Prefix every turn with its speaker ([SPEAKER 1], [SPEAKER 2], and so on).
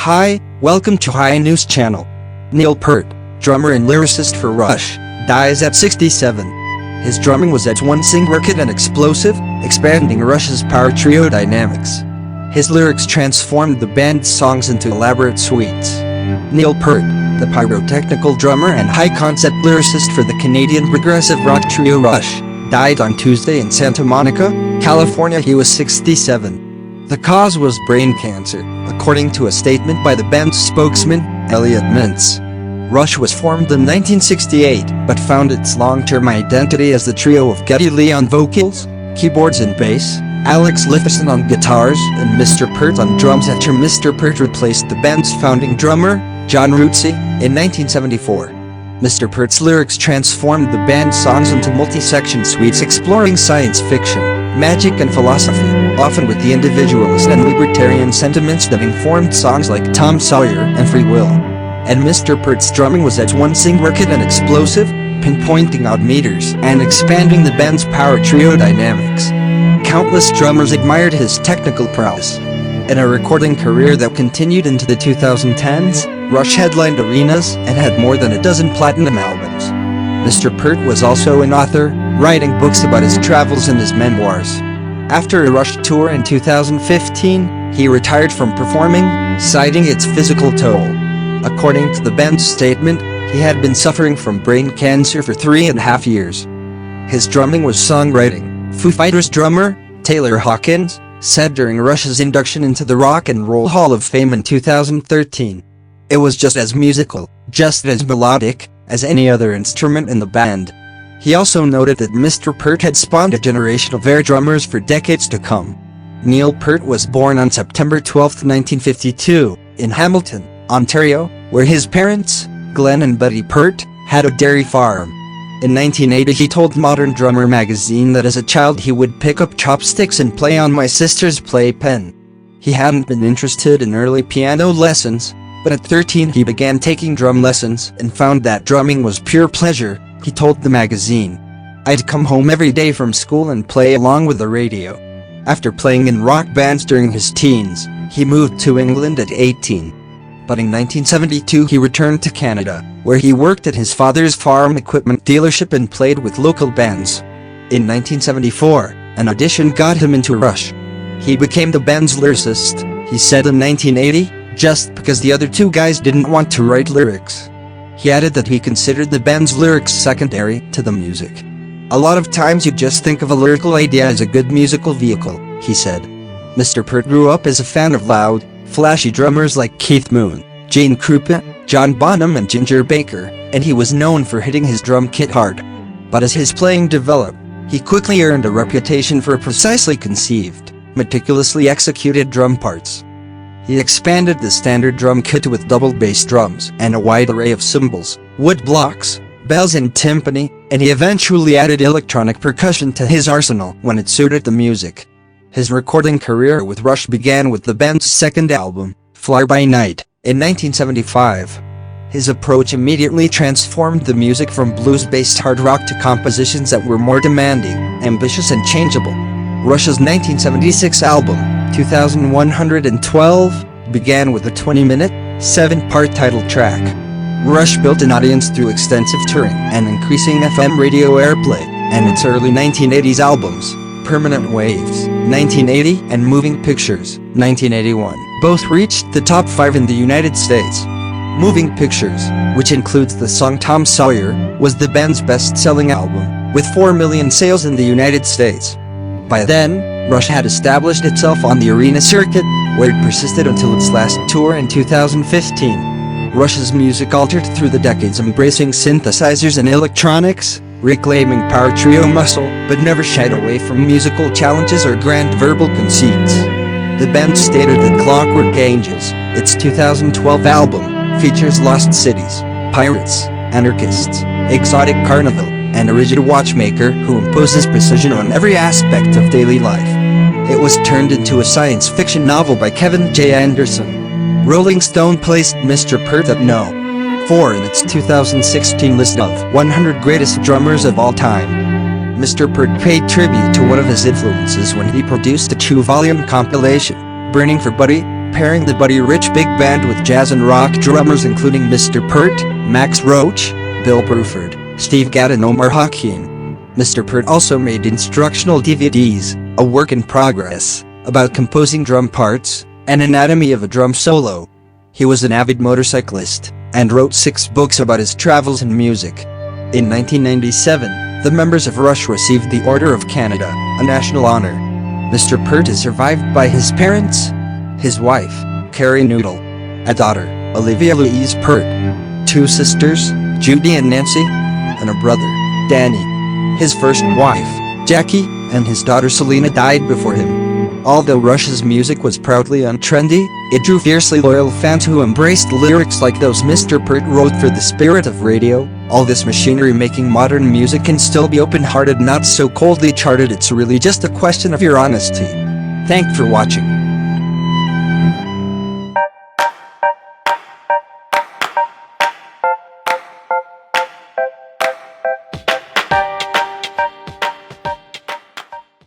[SPEAKER 1] Hi, welcome to High News Channel. Neil Peart, drummer and lyricist for Rush, dies at 67. His drumming was at once intricate and explosive, expanding Rush's power trio dynamics. His lyrics transformed the band's songs into elaborate suites. Neil Peart, the pyrotechnical drummer and high-concept lyricist for the Canadian progressive rock trio Rush, died on Tuesday in Santa Monica, California. He was 67. The cause was brain cancer, according to a statement by the band's spokesman, Elliot Mintz. Rush was formed in 1968, but found its long-term identity as the trio of Geddy Lee on vocals, keyboards and bass, Alex Lifeson on guitars, and Mr. Peart on drums after Mr. Peart replaced the band's founding drummer, John Rutsey, in 1974. Mr. Peart's lyrics transformed the band's songs into multi-section suites exploring science fiction, magic and philosophy, often with the individualist and libertarian sentiments that informed songs like Tom Sawyer and Free Will. And Mr. Peart's drumming was at once intricate and explosive, pinpointing odd meters and expanding the band's power trio dynamics. Countless drummers admired his technical prowess. In a recording career that continued into the 2010s, Rush headlined arenas and had more than a dozen platinum albums. Mr. Peart was also an author, writing books about his travels and his memoirs. After a Rush tour in 2015, he retired from performing, citing its physical toll. According to the band's statement, he had been suffering from brain cancer for 3.5 years. His drumming was songwriting, Foo Fighters drummer, Taylor Hawkins, said during Rush's induction into the Rock and Roll Hall of Fame in 2013. It was just as musical, just as melodic, as any other instrument in the band. He also noted that Mr. Peart had spawned a generation of air drummers for decades to come. Neil Peart was born on September 12, 1952, in Hamilton, Ontario, where his parents, Glenn and Betty Peart, had a dairy farm. In 1980 he told Modern Drummer magazine that as a child he would pick up chopsticks and play on my sister's playpen. He hadn't been interested in early piano lessons, but at 13 he began taking drum lessons and found that drumming was pure pleasure, he told the magazine. I'd come home every day from school and play along with the radio. After playing in rock bands during his teens, he moved to England at 18. But in 1972 he returned to Canada, where he worked at his father's farm equipment dealership and played with local bands. In 1974, an audition got him into Rush. He became the band's lyricist, he said in 1980, just because the other two guys didn't want to write lyrics. He added that he considered the band's lyrics secondary to the music. A lot of times you just think of a lyrical idea as a good musical vehicle, he said. Mr. Peart grew up as a fan of loud, flashy drummers like Keith Moon, Gene Krupa, John Bonham and Ginger Baker, and he was known for hitting his drum kit hard. But as his playing developed, he quickly earned a reputation for precisely conceived, meticulously executed drum parts. He expanded the standard drum kit with double bass drums and a wide array of cymbals, wood blocks, bells and timpani, and he eventually added electronic percussion to his arsenal when it suited the music. His recording career with Rush began with the band's second album, Fly By Night, in 1975. His approach immediately transformed the music from blues-based hard rock to compositions that were more demanding, ambitious and changeable. Rush's 1976 album, 2112, began with a 20-minute, 7-part title track. Rush built an audience through extensive touring and increasing FM radio airplay, and its early 1980s albums, Permanent Waves, 1980, and Moving Pictures, 1981, both reached the top 5 in the United States. Moving Pictures, which includes the song Tom Sawyer, was the band's best-selling album, with 4 million sales in the United States. By then, Rush had established itself on the arena circuit, where it persisted until its last tour in 2015. Rush's music altered through the decades, embracing synthesizers and electronics, reclaiming power trio muscle, but never shied away from musical challenges or grand verbal conceits. The band stated that Clockwork Angels, its 2012 album, features lost cities, pirates, anarchists, exotic carnival, and a rigid watchmaker who imposes precision on every aspect of daily life. It was turned into a science fiction novel by Kevin J. Anderson. Rolling Stone placed Mr. Peart at No. 4 in its 2016 list of 100 greatest drummers of all time. Mr. Peart paid tribute to one of his influences when he produced a 2-volume compilation, Burning for Buddy, pairing the Buddy Rich big band with jazz and rock drummers including Mr. Peart, Max Roach, Bill Bruford, Steve Gadd and Omar Hakim. Mr. Peart also made instructional DVDs, a work in progress, about composing drum parts, and anatomy of a drum solo. He was an avid motorcyclist, and wrote 6 books about his travels and music. In 1997, the members of Rush received the Order of Canada, a national honor. Mr. Peart is survived by his parents, his wife, Carrie Noodle, a daughter, Olivia Louise Peart, 2 sisters, Judy and Nancy, and a brother, Danny. His first wife, Jackie, and his daughter Selena died before him. Although Rush's music was proudly untrendy, it drew fiercely loyal fans who embraced lyrics like those Mr. Peart wrote for the spirit of radio. All this machinery making modern music can still be open-hearted, not so coldly charted. It's really just a question of your honesty. Thanks for watching.